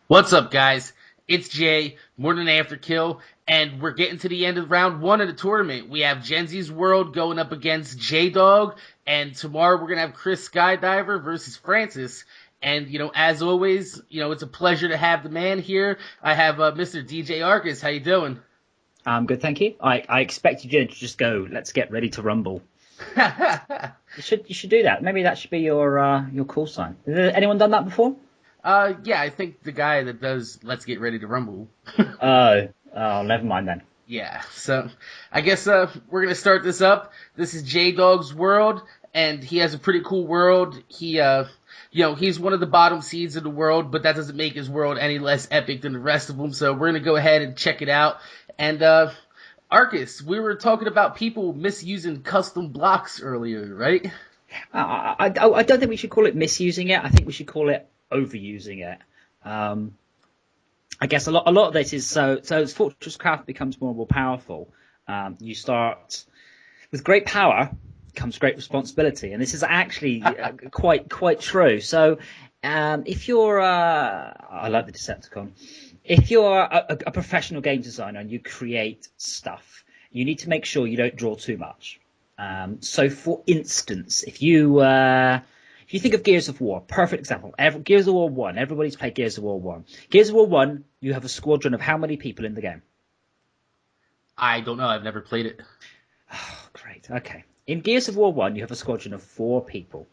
What's up, guys? It's Jay, more than after kill, and we're getting to the end of round one of the tournament. We have Jenzi's World going up against Jdog, and tomorrow we're gonna have Chris Skydiver versus Francis. And as always, it's a pleasure to have the man here. I have Mr. DJ Arcus. How you doing? Good, thank you. I expected you to just go, let's get ready to rumble. You should do that. Maybe that should be your call sign. Has anyone done that before? Yeah, I think the guy that does Let's Get Ready to Rumble. Oh, never mind then. Yeah, so I guess we're gonna start this up. This is J Dog's world, and he has a pretty cool world. He's one of the bottom seeds of the world, but that doesn't make his world any less epic than the rest of them. So we're gonna go ahead and check it out. And Arcus, we were talking about people misusing custom blocks earlier, right? I don't think we should call it misusing it. I think we should call it overusing it. I guess a lot of this is so as Fortresscraft becomes more and more powerful, you start with great power comes great responsibility, and this is actually quite true. So if you're I like the Decepticon. If you're a professional game designer and you create stuff, you need to make sure you don't draw too much. So, for instance, if you think of Gears of War, perfect example. Gears of War 1, everybody's played Gears of War 1. Gears of War 1, you have a squadron of how many people in the game? I don't know. I've never played it. Oh, great. Okay. In Gears of War 1, you have a squadron of 4 people.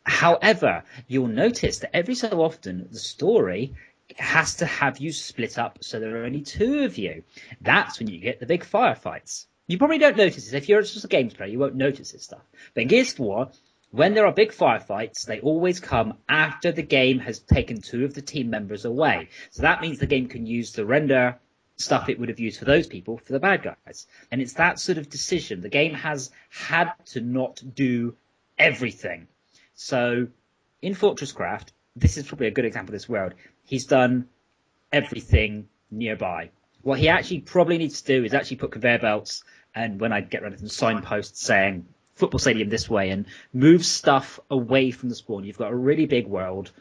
However, you'll notice that every so often the story has to have you split up so there are only 2 of you. That's when you get the big firefights. You probably don't notice this. If you're just a games player, you won't notice this stuff. But in Gears of War, when there are big firefights, they always come after the game has taken 2 of the team members away. So that means the game can use the render stuff it would have used for those people for the bad guys. And it's that sort of decision. The game has had to not do everything. So in Fortresscraft, this is probably a good example of this world. He's done everything nearby. What he actually probably needs to do is actually put conveyor belts, and when I get rid of them, signposts saying football stadium this way, and move stuff away from the spawn. You've got a really big world.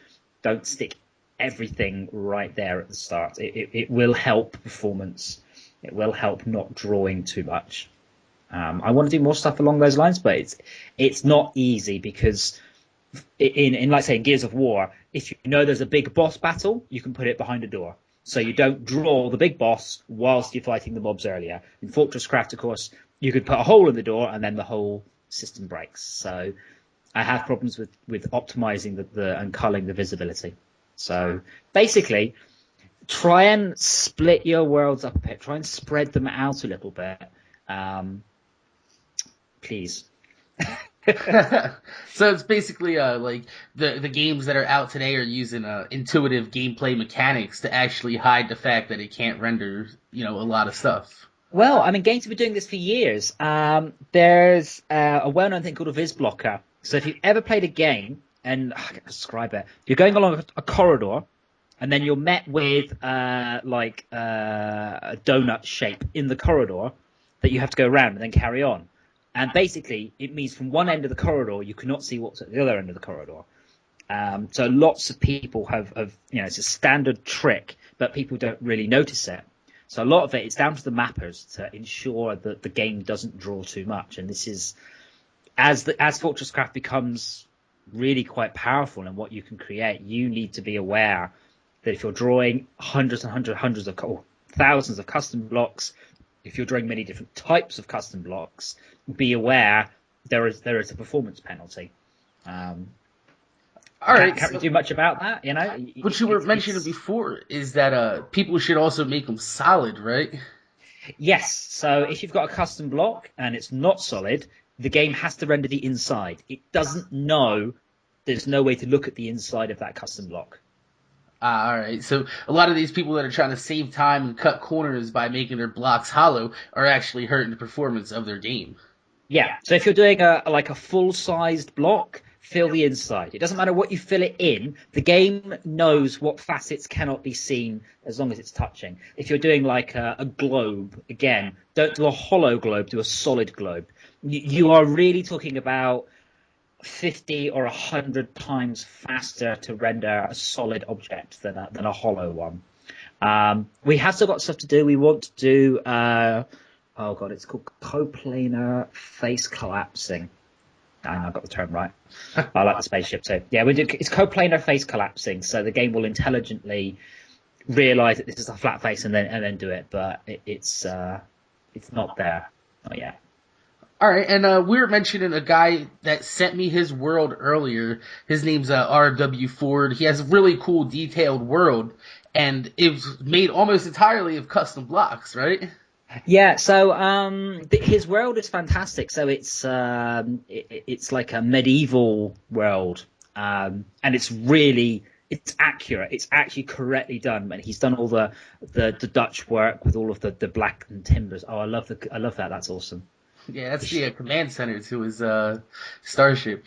Don't stick everything right there at the start. It will help performance. It will help not drawing too much. I want to do more stuff along those lines, but it's not easy because in like say in Gears of War, if you know there's a big boss battle, you can put it behind a door. So you don't draw the big boss whilst you're fighting the mobs earlier. In Fortresscraft, of course, you could put a hole in the door and then the whole system breaks. So I have problems with optimizing and culling the visibility. So basically, try and split your worlds up a bit. Try and spread them out a little bit. Please. So it's basically like the games that are out today are using intuitive gameplay mechanics to actually hide the fact that it can't render a lot of stuff. Well, I mean, games have been doing this for years. There's a well-known thing called a viz blocker. So if you've ever played a game, and I can describe it, you're going along a corridor, and then you're met with a donut shape in the corridor that you have to go around and then carry on. And basically, it means from one end of the corridor, you cannot see what's at the other end of the corridor. So lots of people have it's a standard trick, but people don't really notice it. So a lot of it's down to the mappers to ensure that the game doesn't draw too much. And this is, as Fortresscraft becomes really quite powerful in what you can create, you need to be aware that if you're drawing hundreds or thousands of custom blocks, if you're drawing many different types of custom blocks, be aware there is a performance penalty. All right, can't really do much about that, What you were mentioning before is that people should also make them solid, right? Yes. So if you've got a custom block and it's not solid, the game has to render the inside. It doesn't know. There's no way to look at the inside of that custom block. All right. So a lot of these people that are trying to save time and cut corners by making their blocks hollow are actually hurting the performance of their game. Yeah. So if you're doing a full-sized block, fill the inside. It doesn't matter what you fill it in. The game knows what facets cannot be seen as long as it's touching. If you're doing like a globe, again, don't do a hollow globe, do a solid globe. You are really talking about 50 or 100 times faster to render a solid object than a hollow one. We have still got stuff to do. We want to do, oh god, it's called coplanar face collapsing. I got the term right. I like the spaceship too. Yeah, it's coplanar face collapsing. So the game will intelligently realize that this is a flat face and then do it, but it's not there. Not yet. All right, and we were mentioning a guy that sent me his world earlier. His name's R.W. Ford. He has a really cool, detailed world, and it's made almost entirely of custom blocks, right? Yeah, so his world is fantastic. So it's like a medieval world, and it's accurate. It's actually correctly done, and he's done all the Dutch work with all of the black and timbers. Oh, I love that. That's awesome. Yeah, that's the command center to his starship.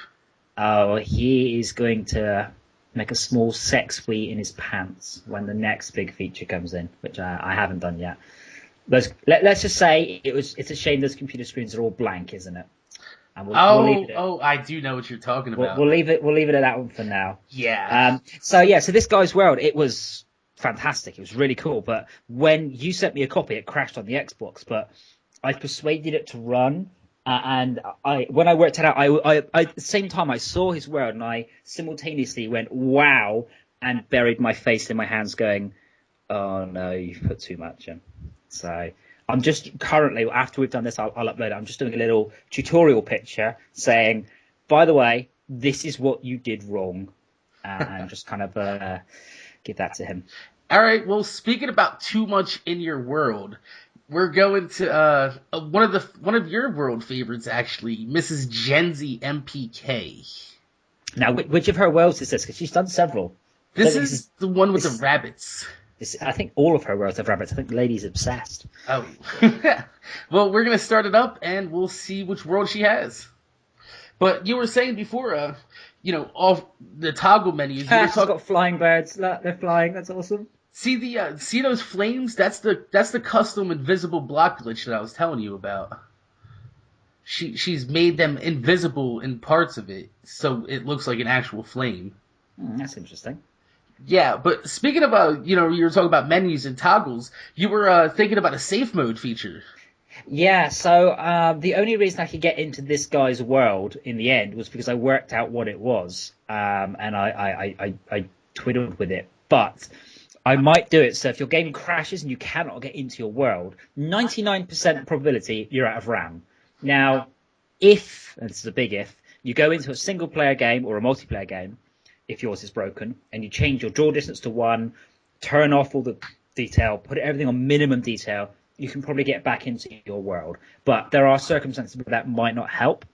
Oh, he is going to make a small sex suite in his pants when the next big feature comes in, which I haven't done yet. Let's just say it's a shame those computer screens are all blank, isn't it? And we'll leave it I do know what you're talking about. We'll leave it at that one for now. Yeah. So this guy's world, it was fantastic. It was really cool. But when you sent me a copy, it crashed on the Xbox. But I persuaded it to run, and when I worked it out, I at the same time I saw his world, and I simultaneously went wow, and buried my face in my hands, going, "Oh no, you've put too much in." So I'm just currently, after we've done this, I'll upload it. I'm just doing a little tutorial picture saying, by the way, this is what you did wrong, and just kind of give that to him. All right. Well, speaking about too much in your world, we're going to one of your world favorites, actually, Mrs. Jenzi MPK. Now, which of her worlds is this? Because she's done several. This is the one with the rabbits. I think all of her worlds have rabbits. I think the lady's obsessed. Oh. Well, we're going to start it up, and we'll see which world she has. But you were saying before, all the toggle menus. She's got flying birds. Look, they're flying. That's awesome. See those flames? That's the custom invisible block glitch that I was telling you about. She's made them invisible in parts of it, so it looks like an actual flame. That's interesting. Yeah, but speaking of, you were talking about menus and toggles, you were thinking about a safe mode feature. Yeah, so the only reason I could get into this guy's world in the end was because I worked out what it was, and I twiddled with it. But I might do it, so if your game crashes and you cannot get into your world, 99% probability you're out of RAM. Now, if, and this is a big if, you go into a single-player game or a multiplayer game, if yours is broken, and you change your draw distance to 1, turn off all the detail, put everything on minimum detail, you can probably get back into your world. But there are circumstances where that might not help.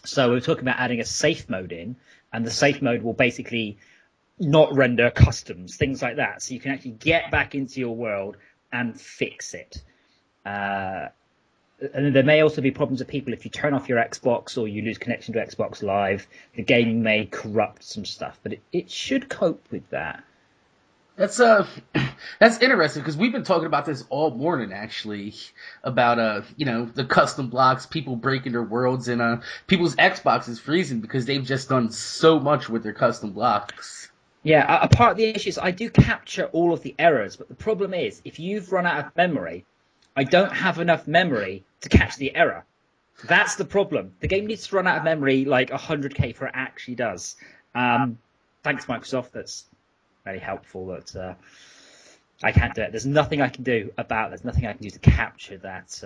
So we're talking about adding a safe mode in, and the safe mode will basically not render customs, things like that. So you can actually get back into your world and fix it. And there may also be problems with people if you turn off your Xbox or you lose connection to Xbox Live. The game may corrupt some stuff, but it should cope with that. That's interesting because we've been talking about this all morning, actually, about the custom blocks, people breaking their worlds, and people's Xboxes freezing because they've just done so much with their custom blocks. Yeah, a part of the issue is I do capture all of the errors, but the problem is if you've run out of memory, I don't have enough memory to catch the error. That's the problem. The game needs to run out of memory like 100k for it actually does. Thanks, Microsoft. That's very helpful. That I can't do it. There's nothing I can do about. There's nothing I can do to capture that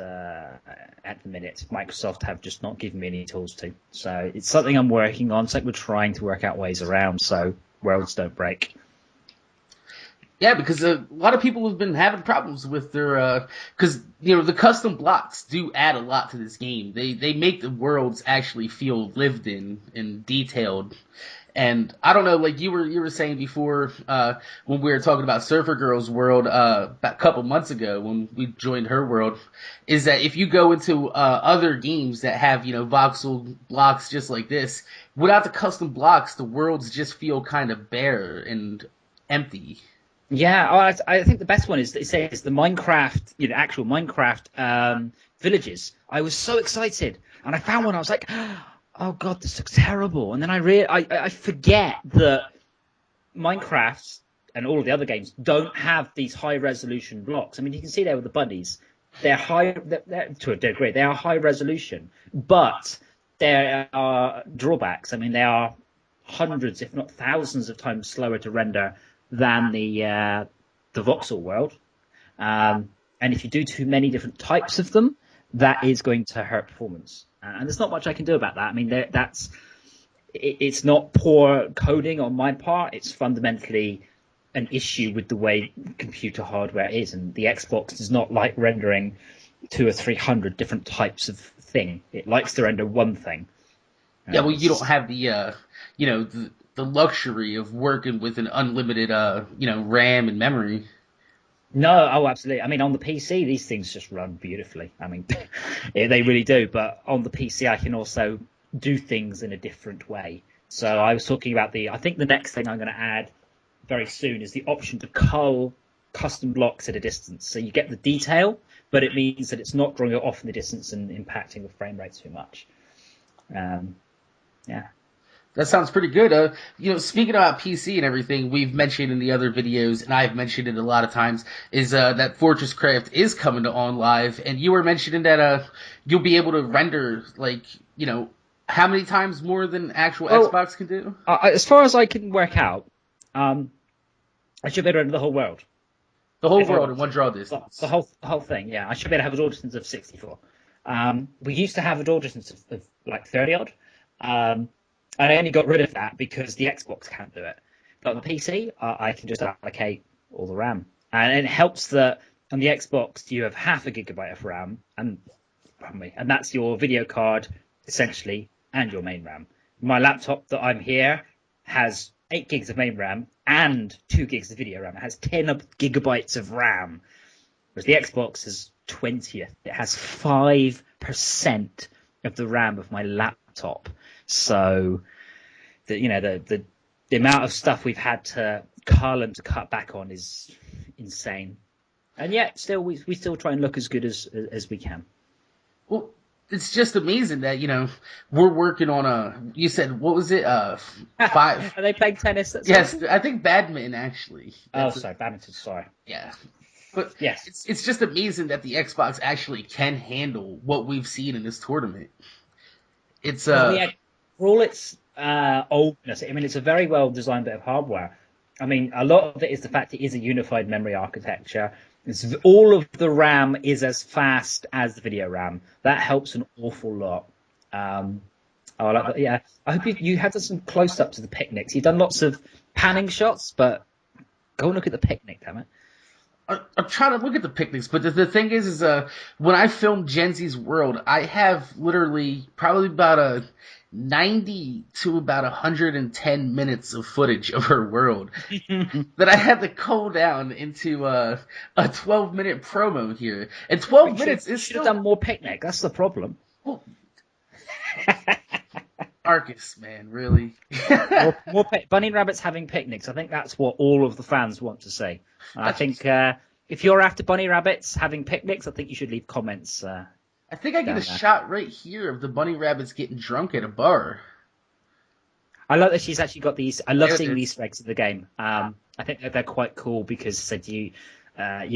at the minute. Microsoft have just not given me any tools to. So it's something I'm working on. It's like we're trying to work out ways around so worlds don't break. Yeah, because a lot of people have been having problems with their, because the custom blocks do add a lot to this game. They make the worlds actually feel lived in and detailed. And I don't know, like you were saying before, when we were talking about Surfer Girl's world, about a couple months ago when we joined her world, is that if you go into other games that have voxel blocks just like this, without the custom blocks, the worlds just feel kind of bare and empty. Yeah, I think the best one is it says the Minecraft, actual Minecraft villages. I was so excited, and I found one. I was like, oh god, this looks terrible. And then I forget that Minecraft and all of the other games don't have these high resolution blocks. I mean, you can see there with the bunnies, they're to a degree, they are high resolution, but there are drawbacks. I mean, they are hundreds, if not thousands, of times slower to render than the voxel world. And if you do too many different types of them, that is going to hurt performance. And there's not much I can do about that. I mean, it's not poor coding on my part. It's fundamentally an issue with the way computer hardware is, and the Xbox does not like rendering 200 or 300 different types of thing. It likes to render one thing. Yeah, well, you don't have the, the luxury of working with an unlimited, RAM and memory. No, oh, absolutely. I mean, on the PC, these things just run beautifully. I mean, they really do. But on the PC, I can also do things in a different way. So I was talking about I think the next thing I'm going to add very soon is the option to cull custom blocks at a distance. So you get the detail, but it means that it's not drawing it off in the distance and impacting the frame rate too much. Yeah. That sounds pretty good. Speaking about PC and everything, we've mentioned in the other videos, and I've mentioned it a lot of times, is that Fortresscraft is coming to OnLive, and you were mentioning that you'll be able to render, how many times more than actual Xbox can do? As far as I can work out, I should be able to render the whole world. The whole world in one draw distance. The whole thing, yeah. I should be able to have a draw distance of 64. We used to have a draw distance of like 30 odd. I only got rid of that because the Xbox can't do it. But on the PC, I can just allocate all the RAM. And it helps that on the Xbox, you have half a gigabyte of RAM, and that's your video card, essentially, and your main RAM. My laptop that I'm here has 8 gigs of main RAM and 2 gigs of video RAM. It has 10 gigabytes of RAM, whereas the Xbox is 20th. It has 5% of the RAM of my laptop. So, the amount of stuff we've had to cull and to cut back on is insane. And yet, still, we still try and look as good as we can. Well, it's just amazing that, we're working on you said, what was it? 5. Are they playing tennis? Yes, I think badminton, actually. Badminton, sorry. Yeah. But yes, it's just amazing that the Xbox actually can handle what we've seen in this tournament. It's for all its oldness, I mean, it's a very well designed bit of hardware. I mean, a lot of it is the fact it is a unified memory architecture. All of the RAM is as fast as the video RAM. That helps an awful lot. I hope you had some close-ups of the picnics. You've done lots of panning shots, but go and look at the picnic, damn it. I'm trying to look at the picnics, but the thing is when I filmed Jenzi's World, I have literally probably about 90 to about 110 minutes of footage of her world that I had to cull down into a 12-minute promo here. And 12 minutes is should have done more picnic. That's the problem. Well, Arcus, man, really. more bunny and rabbits having picnics. I think that's what all of the fans want to say. I think if you're after bunny rabbits having picnics, I think you should leave comments. I think I get a shot right here of the bunny rabbits getting drunk at a bar. I like that she's actually got these. I love seeing these Easter eggs in the game. I think they're quite cool because you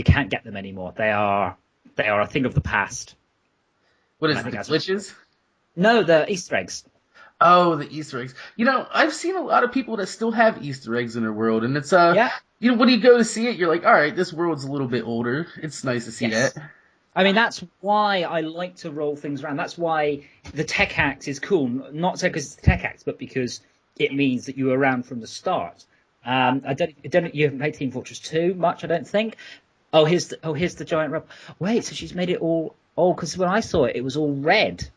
can't get them anymore. They are a thing of the past. What is it? Glitches? No, the Easter eggs. Oh, the Easter eggs. I've seen a lot of people that still have Easter eggs in their world, and it's when you go to see it, you're like, all right, this world's a little bit older. It's nice to see that. I mean, that's why I like to roll things around. That's why the Tech Axe is cool. Not so because it's the Tech Axe, but because it means that you were around from the start. I don't. You haven't played Team Fortress 2 much, I don't think. Here's the giant robot. Wait, so she's made it all. Oh, because when I saw it, it was all red.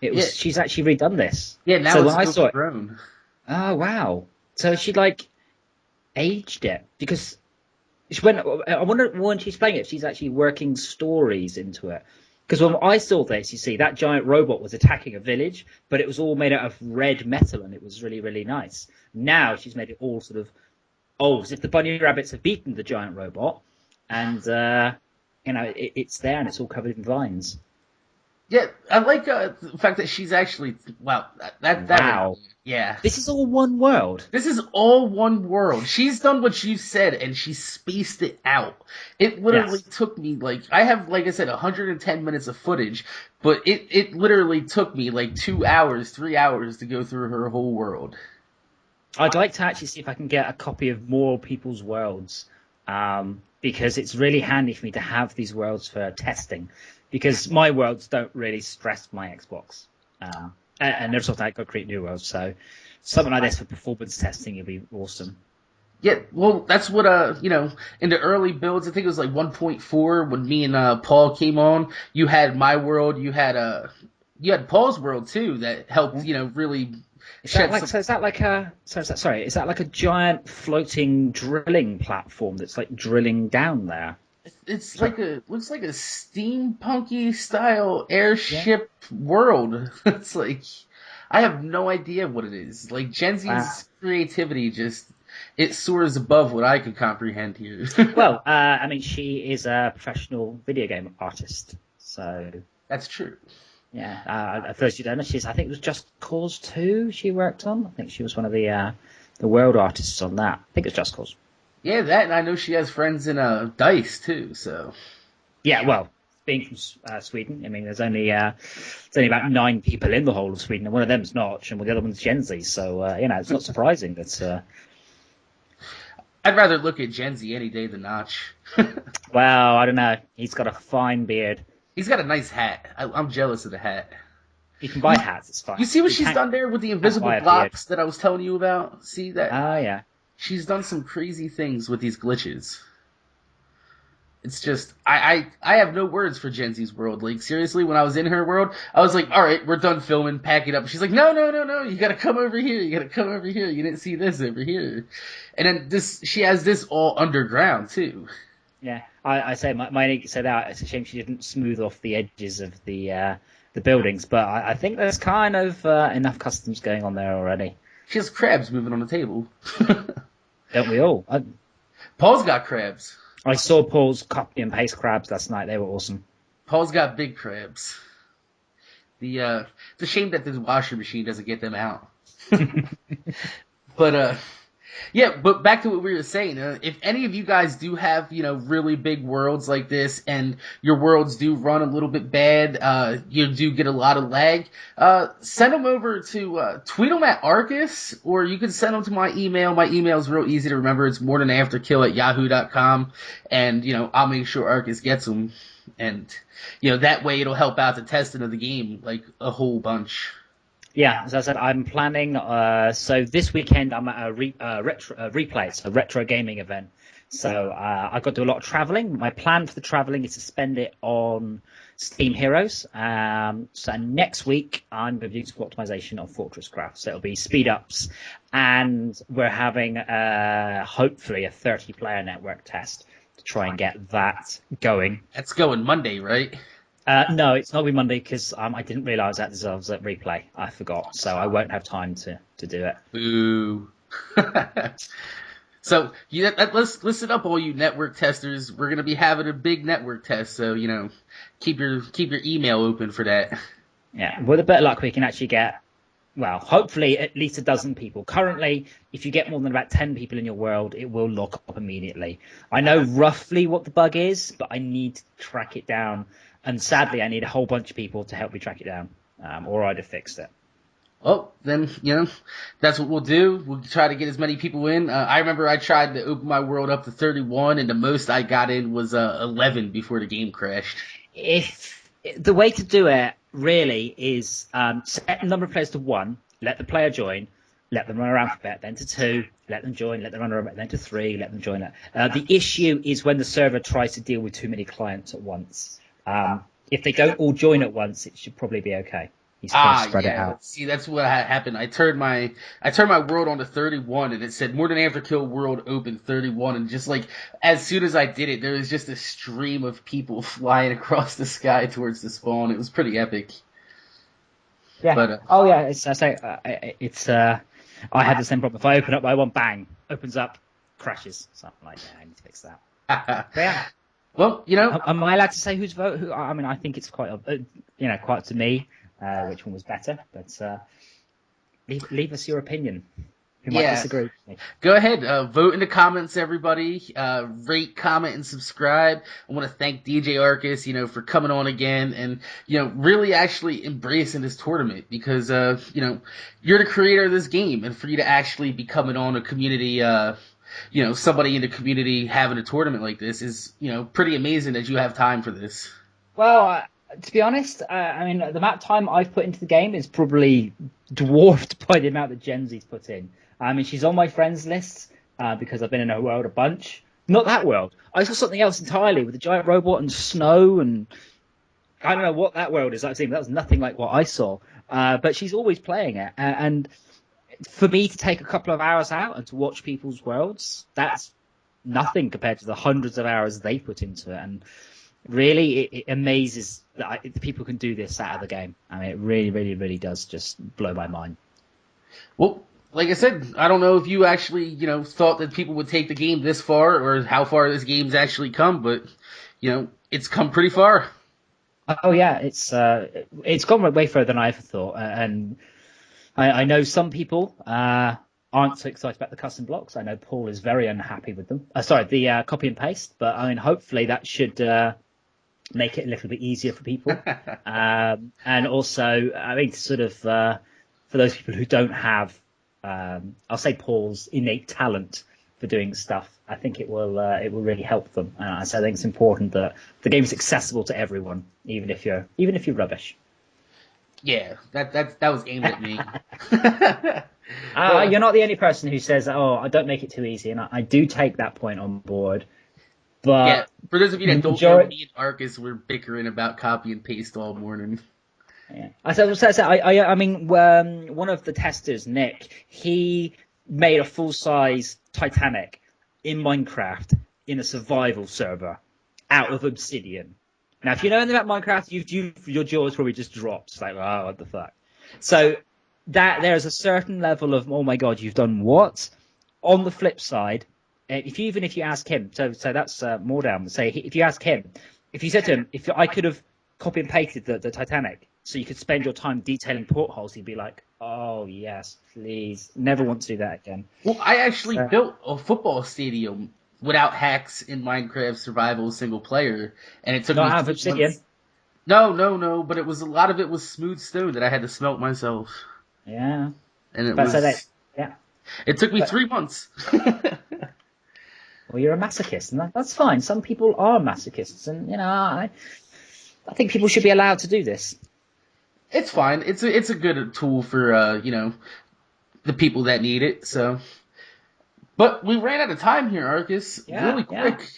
She's actually redone this. Yeah, now it's when I saw it. Grown. Oh wow! So she aged it because I wonder when she's playing it, she's actually working stories into it. Because when I saw this, you see that giant robot was attacking a village, but it was all made out of red metal, and it was really, really nice. Now she's made it all sort of as if the bunny rabbits have beaten the giant robot, and it's there and it's all covered in vines. Yeah, I like the fact that she's actually wow. That right, Wow. yeah. This is all one world. This is all one world. She's done what you said, and she spaced it out. It literally Yes. took me like I have, like I said, 110 minutes of footage, but it literally took me like 2 hours, 3 hours to go through her whole world. I'd like to actually see if I can get a copy of more people's worlds, because it's really handy for me to have these worlds for testing, because my worlds don't really stress my Xbox. And there's something I got to create new worlds, so something like this for performance testing would be awesome. Yeah, well, that's what in the early builds, I think it was like 1.4 when me and Paul came on. You had my world, you had Paul's world too that helped, Yeah. really Is that shed like some. so? Is that like a so? Is that sorry? Is that like a giant floating drilling platform that's like drilling down there? It's like looks like a steampunky style Yeah. airship world. It's like I have no idea what it is. Like Wow. Jenzi's creativity just it soars above what I could comprehend here. Well, I mean, she is a professional video game artist, so That's true. yeah. At first, you don't know. I think it was Just Cause 2 she worked on. I think she was one of the world artists on that. I think it's Just Cause. Yeah, that, and I know she has friends in Dice too. So Yeah. Well, being from Sweden, I mean, there's only about 9 people in the whole of Sweden, and one of them's Notch, and the other one's Jenzi. So it's not surprising that. I'd rather look at Jenzi any day than Notch. Well, I don't know. He's got a fine beard. He's got a nice hat. I'm jealous of the hat. You can buy You, hats. It's fine. you see what You she's done there with the can't invisible buy a beard. blocks that I was telling you about? See that? Oh yeah. She's done some crazy things with these glitches. It's just I have no words for Jenzi's world. Like seriously, when I was in her world, I was like, all right, we're done filming, pack it up. She's like, no, no, no, no, you gotta come over here. You gotta come over here. You didn't see this over here. And then she has this all underground too. Yeah, I say my niece said that it's a shame she didn't smooth off the edges of the buildings, but I think there's kind of enough customs going on there already. She has crabs moving on the table. Don't we all? Paul's got crabs. I saw Paul's copy and paste crabs last night. They were awesome. Paul's got big crabs. It's a shame that the washing machine doesn't get them out. But yeah, but back to what we were saying. If any of you guys do have, really big worlds like this, and your worlds do run a little bit bad, you do get a lot of lag, send them over to, tweet them at Arcus, or you can send them to my email. My email is real easy to remember. It's morningafterkill@yahoo.com, and, I'll make sure Arcus gets them. And, that way it'll help out the testing of the game, like, a whole bunch. Yeah, as I said, I'm planning. So this weekend I'm at a replay, it's a retro gaming event. So I've got to do a lot of traveling. My plan for the traveling is to spend it on Steam Heroes. So next week I'm going to do some optimization on Fortresscraft. So it'll be speed ups, and we're having hopefully a 30-player network test to try and get that going. That's going Monday, right? No, it's not going to be Monday because I didn't realise that deserves a replay. I forgot, so I won't have time to do it. Boo. So let's listen up, all you network testers. We're gonna be having a big network test, so keep your email open for that. Yeah, with a bit of luck, we can actually get, well, hopefully at least a dozen people. Currently, if you get more than about 10 people in your world, it will lock up immediately. I know roughly what the bug is, but I need to track it down. And sadly, I need a whole bunch of people to help me track it down, or I'd have fixed it. Well, then, that's what we'll do. We'll try to get as many people in. I remember I tried to open my world up to 31, and the most I got in was 11 before the game crashed. If the way to do it really is set the number of players to 1, let the player join, let them run around for a bit, then to 2, let them join, let them run around, then to 3, let them join. The issue is when the server tries to deal with too many clients at once. If they don't all join at once, it should probably be okay. He's going to spread it out. See, that's what happened. I turned my world on to 31, and it said Morning After Kill world open 31, and just like as soon as I did it, there was just a stream of people flying across the sky towards the spawn. It was pretty epic. Yeah. But, I had the same problem. If I open up my one, bang, opens up, crashes. So I'm like, yeah, I need to fix that. But yeah. Well, Am I allowed to say whose vote? Who? I mean, I think it's quite, quite up to me which one was better. But leave us your opinion. You might yeah. disagree with me. Go ahead, vote in the comments, everybody. Rate, comment, and subscribe. I want to thank DJ Arcus, for coming on again and, really actually embracing this tournament because, you're the creator of this game, and for you to actually be coming on a community, somebody in the community having a tournament like this is, pretty amazing that you have time for this. Well, to be honest, I mean, the amount of time I've put into the game is probably dwarfed by the amount that Jenzi's put in. I mean, she's on my friends list because I've been in her world a bunch. Not that world. I saw something else entirely with a giant robot and snow, and I don't know what that world is. That was nothing like what I saw. But she's always playing it, and for me to take a couple of hours out and to watch people's worlds, that's nothing compared to the hundreds of hours they put into it. And really, it amazes that people can do this out of the game. I mean, it really, really, really does just blow my mind. Well, like I said, I don't know if you actually, thought that people would take the game this far or how far this game's actually come, but, it's come pretty far. Oh yeah, it's gone way further than I ever thought, and I know some people aren't so excited about the custom blocks. I know Paul is very unhappy with them. Sorry, the copy and paste, but I mean, hopefully that should make it a little bit easier for people. And also, I mean, sort of for those people who don't have, I'll say Paul's innate talent for doing stuff, I think it will really help them. So I think it's important that the game is accessible to everyone, even if you're rubbish. Yeah, that was aimed at me. You're not the only person who says, "Oh, I don't make it too easy," and I do take that point on board. But yeah, for those of you that don't know, me and Arcus were bickering about copy and paste all morning. Yeah. I mean, one of the testers, Nick, he made a full-size Titanic in Minecraft in a survival server out of obsidian. Now, if you know anything about Minecraft, your jaws probably just dropped. It's like, oh, what the fuck? So that there's a certain level of, oh my god, you've done what? On the flip side, if you ask him, so that's more down. Say if you ask him, if you said to him, if I could have copy and pasted the Titanic, so you could spend your time detailing portholes, he'd be like, oh yes, please, never want to do that again. Well, I actually built a football stadium without hacks in Minecraft Survival single player, and it took me 3 months. No, but a lot of it was smooth stone that I had to smelt myself. Yeah, and it took me 3 months. Well, you're a masochist, and that's fine. Some people are masochists, and I think people should be allowed to do this. It's fine. It's a good tool for the people that need it. So, but we ran out of time here, Arcus, really quick,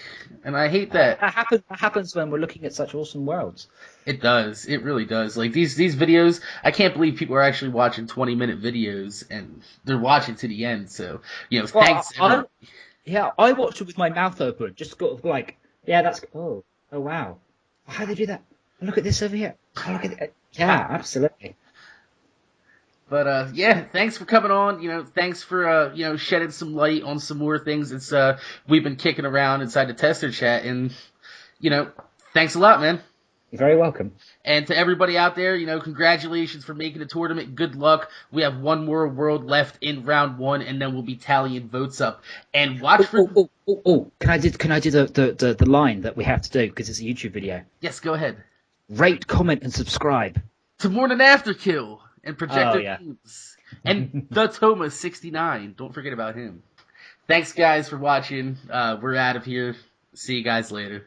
and I hate that. That happens when we're looking at such awesome worlds. It does. It really does. Like these videos, I can't believe people are actually watching 20-minute videos and they're watching to the end. So, thanks. I watched it with my mouth open, just got like, that's oh wow, how do they do that? Look at this over here. Oh, look at it. Yeah, absolutely. But thanks for coming on. Thanks for shedding some light on some more things it's we've been kicking around inside the tester chat, and thanks a lot, man. You're very welcome. And to everybody out there, congratulations for making the tournament. Good luck. We have one more world left in round 1, and then we'll be tallying votes up. And watch for. Can I do the line that we have to do because it's a YouTube video? Yes, go ahead. Rate, comment, and subscribe to More Than Afterkill and Projector Games and the Thomas 69. Don't forget about him. Thanks, guys, for watching. We're out of here. See you guys later.